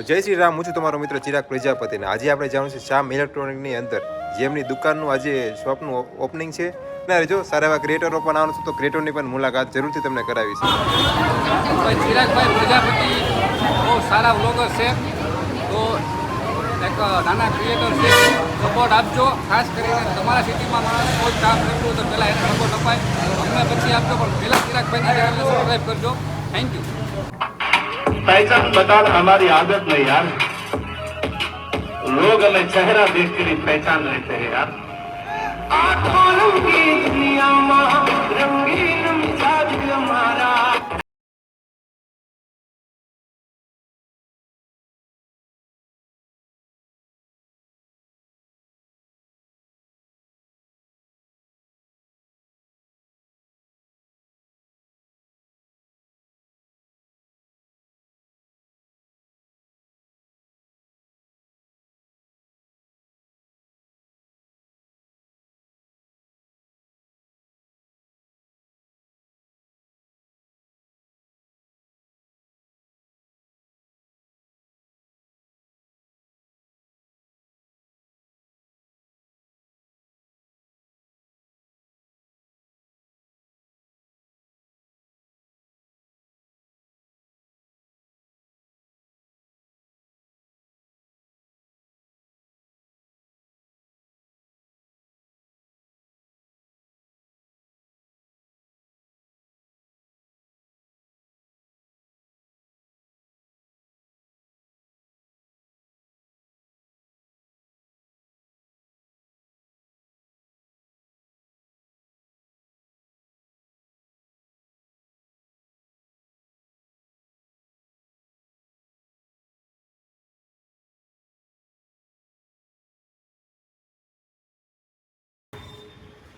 જય શ્રી રામ, હું છું તમારો મિત્ર ચિરાગ પ્રજાપતિ ને આજે આપણે જવાનું છે શ્યામ ઇલેક્ટ્રોનિકની અંદર, જેમની દુકાનનું આજે શોપનું ઓપનિંગ છે. અને જો સારા એવા ક્રિએટરો પણ આવવાનું છે, તો ક્રિએટરની પણ મુલાકાત જરૂરથી તમને કરાવીશ. ચિરાગભાઈ પ્રજાપતિ બહુ સારા વ્લોગર છે, તો એક નાના ક્રિએટર છે, સપોર્ટ આપજો. ખાસ કરીને તમારા સિટીમાં માણસ કોઈ કામ કરવું તો પહેલાં એને સપોર્ટ અપાય, અમને પછી આપજો, પણ પહેલાં ચિરાગભાઈની ચેનલને સબસ્ક્રાઈબ કરજો. Thank you. पहचान बताना हमारी आदत नहीं यार, लोग हमें चेहरा देख कर ही पहचान लेते हैं यार. आँखों की दुनिया में रंगीन मिजाज हमारा.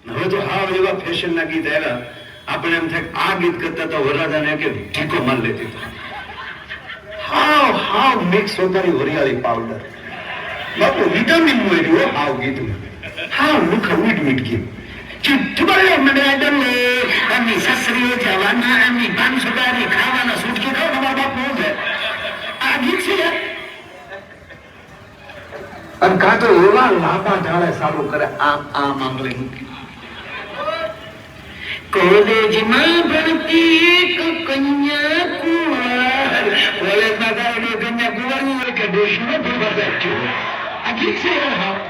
હવે તો હાવ એવા ફેશનના ગીત આવ્યા, આપણે એમ થાય આ ગીત કરતા તો વરરાજાને કે ઢીકો માર લેતી તો હાવ હાવ મિક્સ હોતારી વરિયાળી પાવડર બાપુ વિટામિન મળ્યું હાવ ગીતમાં, હાવ મુખ મીઠ મીઠ ગીત ચુટબળે મડાડલે અમી સસરીઓ જવાના અમી બાંસુડાની ખાવાના સુટકી ખાવ તમારા બાપ નો છે આ ગીત છે યાર. અને કાં તો એવા લાંબા ઢાળે સારું કરે આમ આમ આંગળી મૂકી. કોલેજમાં ભણતી એક કન્યા કુંવર, કોલેજમાં ગાડે કન્યા કુંવર હોય કે દેશમાં ભરવા બેઠ્યો આ ગીત છે યાર.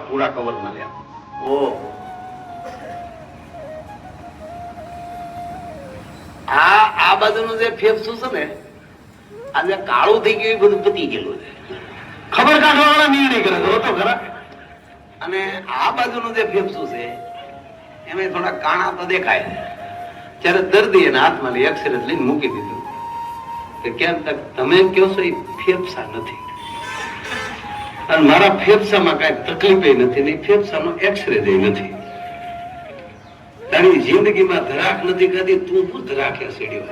પૂરા કવર માં લે. આ બાજુનું જે ફેફસું છે ને આજે કાળું થઈ ગયું, બધું પતી ગયેલું છે. ખબર કાઢવા વાળા નિર્ણય કરે તો ખરા. અને આ બાજુનું જે ફેફસું છે એમાં થોડા કાણા તો દેખાય. ત્યારે દર્દી એના હાથમાં લઈ એક્સરે લઈને મૂકી દીધું કે કેમ તક તમે કહો છો એ ફેફસા નથી, અને મારા ફેફસામાં કઈ તકલીફ નથી ને ફેફસાનો એક્સરે નથી. તારી જિંદગીમાં ધરાક નથી ખાધી, તું શું ધરાકે સેડ્યો.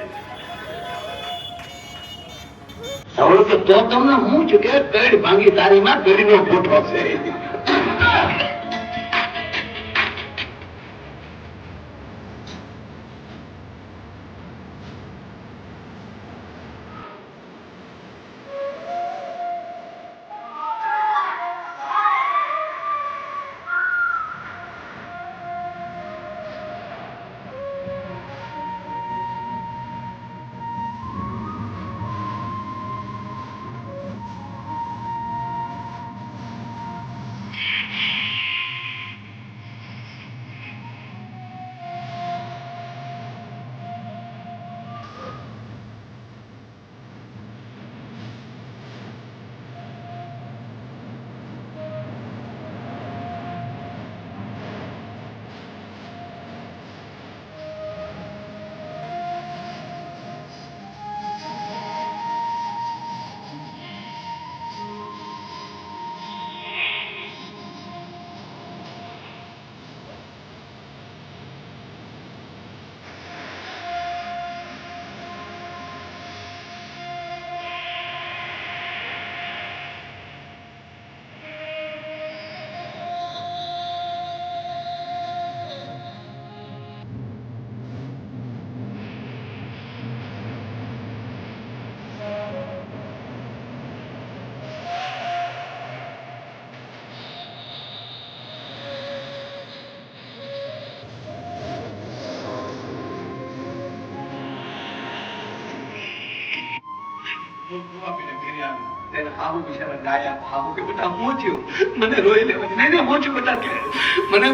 હવે તો તમને હું છું કે પેડ ભાંગી તારી માં પેઢીનો ગોઠવો છે. મને રોઈ લેવા હું છું બેટા મને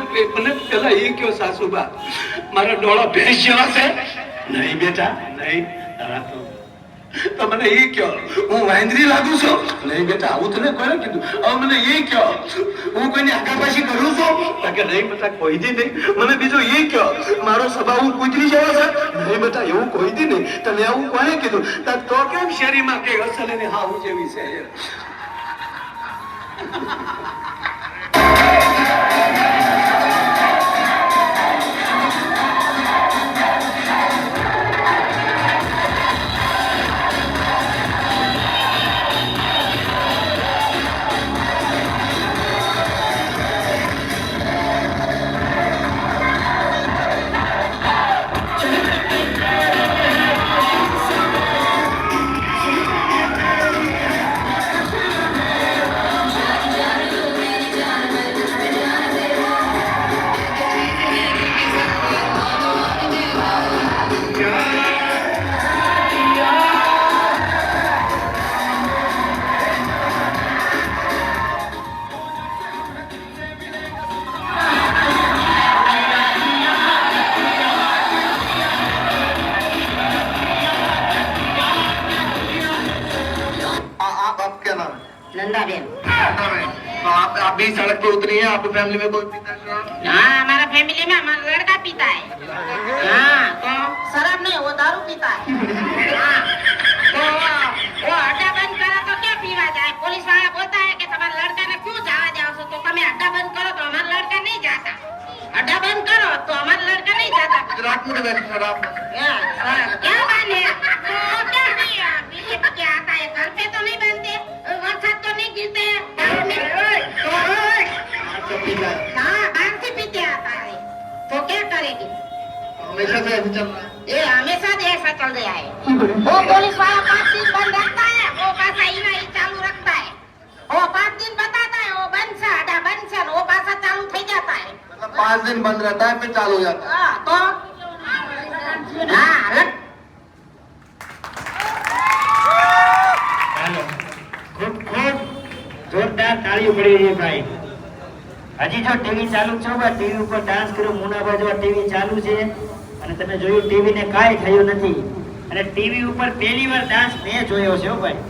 પેલા એ કયો સાસુબા મારા ડોળા ભેંસ જેવા છે નહીં બેટા નહીં તારા તો મને એ કયો હું વાંદરી લાગુ છું નહીં બેટા આવું તને કોને કીધું હવે મને એ કયો હું કોઈની આગાપાછી કરું છું કે નહીં બેટા કોઈ દી નહીં મને બીજું એ કયો મારો સ્વભાવ હું કૂતરી જેવો છે નહીં બેટા એવું કોઈ દી નહીં તને આવું કોને કીધું તો કેમ શેરીમાં કે અસલ એને હાવું જેવી છે नंदाबेन। तो आप भी सड़क पे उतरी हैं, आपकी फैमिली में कोई पीता है? हाँ, हमारा फैमिली में हमारा लड़का पीता है। हाँ, तो शराब नहीं, वो दारू पीता है। हाँ, तो वो अड्डा बंद करा तो क्या पीवा जाए? पुलिस वाला बोलता है कि तुम्हारा लड़का ने क्यों जावा जाओ तो तुम्हें अड्डा बंद करो तो हमारा लड़का नहीं जाता। अड्डा बंद करो तो हमारा लड़का नहीं जाता। गुजरात में तो शराब क्या माने? तो क्या किया? पीछे पीछे आता है, घर पे तो नहीं बनते, वरसाद तो नहीं गिरते हैं। हाँ, बाहर से पीते आता है, तो क्या करेगी? हमेशा से ऐसे चल रहा है। ये हमेशा से ऐसा चल रहा है। वो पुलिस वाला 5 दिन बंद रखता है, वो पासा ही चालू रखता है। वो 5 दिन बताता है, वो बंद सा अड्डा बंद सा, वो पासा चालू થઈ जाता है। मतलब 5 दिन बंद रहता है फिर चालू हो जाता है। हाँ, तो हाँ, ખૂબ ખૂબ જોરદાર તાળીઓ પડી રહી ભાઈ. હજી જો ટીવી ચાલુ છો બા ટીવી ઉપર ડાન્સ કર્યો મુનાબા જો ટીવી ચાલુ છે અને તમે જોયું ટીવી ને કાંઈ થયું નથી અને ટીવી ઉપર પહેલી વાર ડાન્સ મેં જોયો છે હો ભાઈ.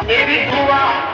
એવી દુઆ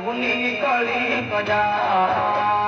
ઉની કળી કજા